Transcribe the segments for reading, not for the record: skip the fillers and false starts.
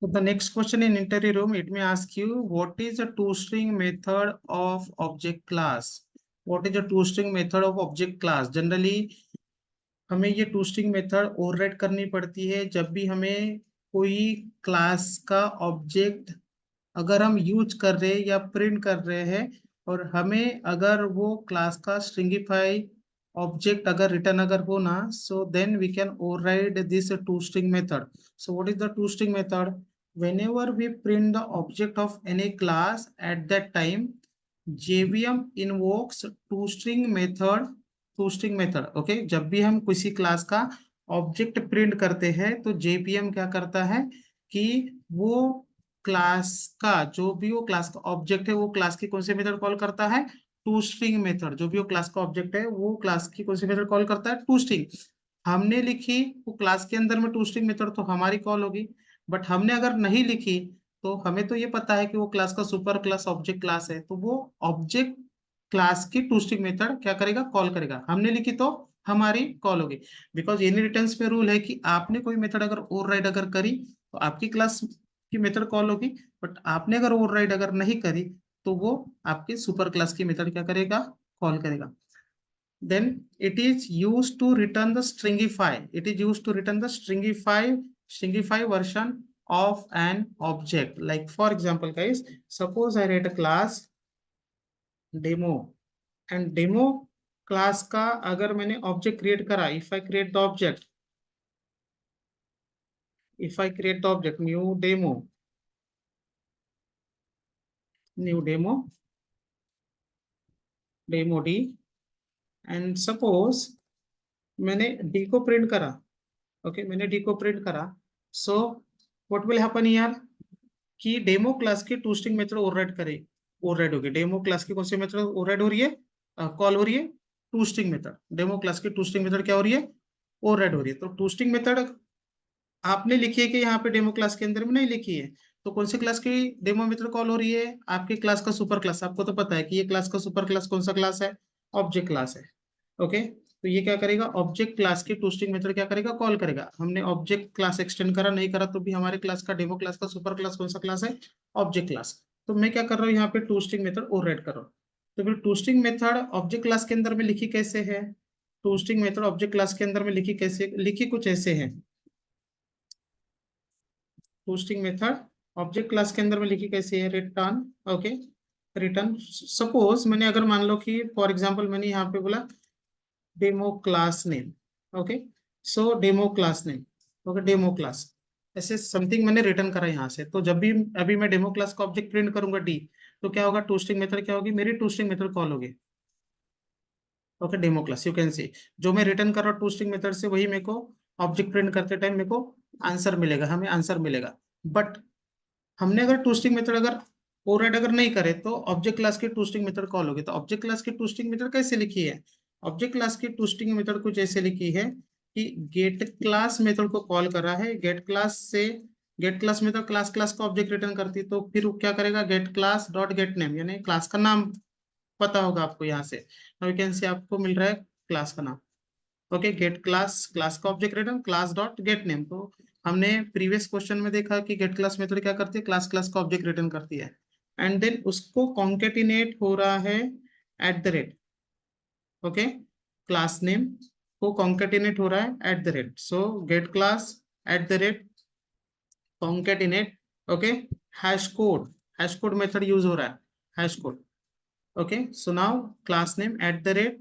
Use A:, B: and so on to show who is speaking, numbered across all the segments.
A: So the next question in interview room, it may ask you, what is a toString method of object class? What is a toString method of object class? Generally हमें ये toString method override करनी पड़ती है जब भी हमें कोई class का ऑब्जेक्ट अगर हम यूज कर रहे हैं या प्रिंट कर रहे हैं और हमें अगर वो क्लास का स्ट्रिंगिफाई ऑब्जेक्ट अगर रिटर्न अगर हो ना, so then we can override this toString method. So what is the toString method? Whenever we print the object of any class, at that time JVM invokes toString method. toString method, okay. जब भी हम किसी class का object print करते हैं तो JVM क्या करता है कि वो क्लास का जो भी वो क्लास का ऑब्जेक्ट है वो क्लास की कौन सी मेथड कॉल करता है? toString method. जो भी वो क्लास का ऑब्जेक्ट है वो क्लास की कौन सी मेथड कॉल करता है? toString. हमने लिखी वो क्लास के अंदर में toString मेथड तो हमारी कॉल होगी, बट हमने अगर नहीं लिखी तो हमें तो ये पता है कि वो क्लास का सुपर क्लास ऑब्जेक्ट क्लास है, तो वो ऑब्जेक्ट क्लास की toString मेथड क्या करेगा? कॉल करेगा. हमने लिखी तो हमारी कॉल होगी. बिकॉज एनी रिटर्न्स में रूल है कि आपने कोई मेथड अगर ओवरराइड अगर करी तो आपकी क्लास की मेथड कॉल होगी, बट आपने अगर ओवरराइड अगर नहीं करी तो वो आपके सुपर क्लास की मेथड क्या करेगा? कॉल करेगा. Then it is used to return the stringify. It is used to return the stringify version of an object. Like for example, guys, suppose I write a class demo and demo class का अगर मैंने object create करा, if I create the object, new demo d, and suppose मैंने D को print करा. Okay, मैंने D को print करा. So what will happen here कि डेमो क्लास की toString मेथड ओवरराइड होगी. डेमो क्लास की कौन सी मेथड ओवरराइड हो रही है? कॉल हो रही है toString मेथड. डेमो क्लास की toString मेथड क्या हो रही है? ओवरराइड हो रही है. तो toString मेथड आपने लिखी है कि यहाँ पे डेमो क्लास के अंदर में नहीं लिखी है, तो कौन सी क्लास की डेमो मेथड कॉल हो रही है? आपकी क्लास का सुपर क्लास. आपको तो पता है कि ये क्लास का सुपर क्लास कौन सा क्लास है? ऑब्जेक्ट क्लास है. ओके, तो ये क्या करेगा? ऑब्जेक्ट क्लास की toString मेथड क्या करेगा? कॉल करेगा. हमने ऑब्जेक्ट क्लास एक्सटेंड करा नहीं करा तो भी हमारे क्लास का डेमो क्लास का सुपर क्लास कौन सा क्लास है? Object class. तो मैं क्या कर रहा हूँ यहाँ पे toString मेथड ओवरराइड कर रहा हूँ. तो फिर toString मेथड ऑब्जेक्ट क्लास के अंदर में लिखी कैसे है? toString मेथड ऑब्जेक्ट क्लास के अंदर में लिखी कैसे? लिखी कुछ ऐसे है. toString मेथड ऑब्जेक्ट क्लास के अंदर में लिखी कैसे है? रिटर्न. Okay, return. सपोज मैंने अगर मान लो कि फॉर एग्जांपल मैंने यहाँ पे बोला demo class name. Okay, so demo class name. Okay, demo class ऐसे समथिंग मैंने रिटर्न करा यहाँ से. तो जब भी अभी मैं डेमो क्लास का ऑब्जेक्ट प्रिंट करूंगा डी, तो क्या होगा? toString मेथड क्या होगी? मेरी toString मेथड कॉल होगी. Okay, demo class you can see जो मैं रिटर्न कर रहा हूँ toString मेथड से वही मेरे को ऑब्जेक्ट प्रिंट करते टाइम मेरे को आंसर मिलेगा, हमें आंसर मिलेगा. बट हमने अगर toString मेथड अगर ओवरराइड अगर नहीं करे तो ऑब्जेक्ट क्लास की toString मेथड कॉल होगी. तो ऑब्जेक्ट क्लास की toString मेथड कैसे लिखी है? ऑब्जेक्ट क्लास की toString मेथड कुछ ऐसे लिखी है कि गेट क्लास मेथड को कॉल कर रहा है. गेट क्लास मेथड क्लास का ऑब्जेक्ट रिटर्न करती है, तो फिर वो क्या करेगा? Get class dot get name, यानी क्लास का नाम पता होगा आपको यहाँ से. यू कैन से आपको मिल रहा है क्लास का नाम. ओके, गेट क्लास का object return class dot get name. तो हमने प्रीवियस क्वेश्चन में देखा कि गेट क्लास मेथड क्या करती है? क्लास का ऑब्जेक्ट रिटर्न करती है, एंड देन उसको कॉन्केटिनेट हो रहा है at the rate. Okay, class name को कॉन्केटिनेट हो रहा है at the rate. So gate class at the rate concatenate. Okay, hash code method use हो रहा है, hash code. Okay, so now class name at the rate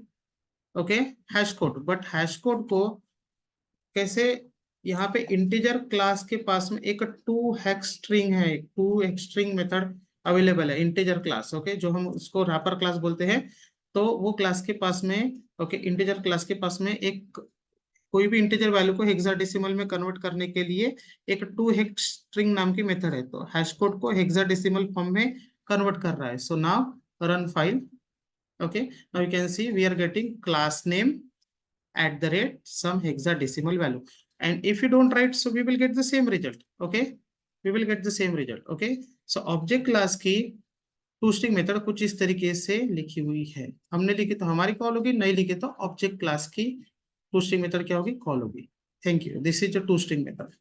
A: okay hash code. But hash code को कैसे? यहाँ पे integer class के पास में एक टू हेक्स स्ट्रिंग है, एक to hex string method available है. इंटीजर क्लास, ओके, जो हम उसको रैपर क्लास बोलते हैं. तो वो क्लास के पास में, ओके, इंटीजर क्लास के पास में एक कोई भी इंटीजर वैल्यू को हेक्साडेसिमल में कन्वर्ट करने के लिए एक टू हेक्स स्ट्रिंग नाम की मेथड है. तो हैश कोड को हेक्साडेसिमल फॉर्म में कन्वर्ट कर रहा है. So now run file. Okay, now you can see we are getting class name at the rate some hexadecimal value, and if you don't write, so we will get the same result. Okay, we will get the same result. Okay, so object class की toString method कुछ इस तरीके से लिखी हुई है. हमने लिखी तो हमारी कॉल होगी, नहीं लिखी तो ऑब्जेक्ट क्लास की toString मेथड क्या होगी? कॉल होगी. Thank you. This is a toString method.